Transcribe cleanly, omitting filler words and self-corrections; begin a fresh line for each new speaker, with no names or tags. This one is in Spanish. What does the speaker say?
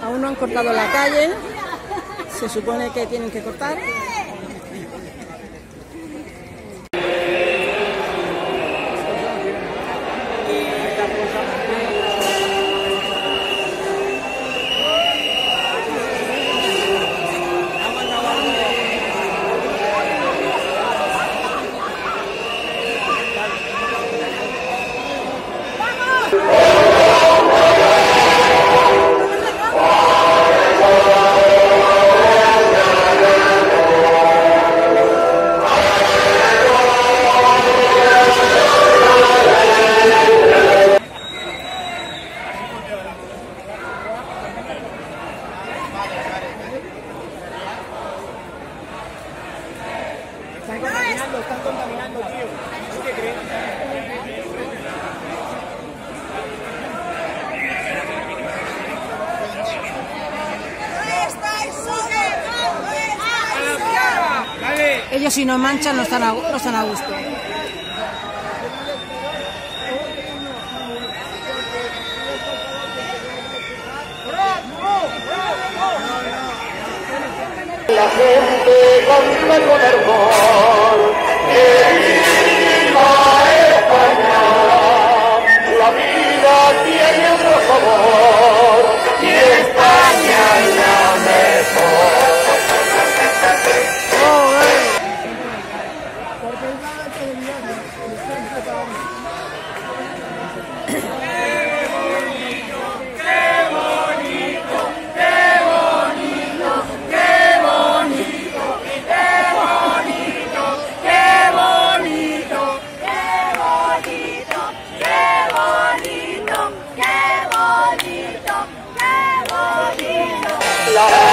Aún no han cortado la calle, se supone que tienen que cortar.
Están contaminando, tío. ¿Tú qué crees?
Ellos si no manchan no están a gusto.
La gente canta con hervor, que viva España, la vida tiene otro sabor, y España es la mejor. La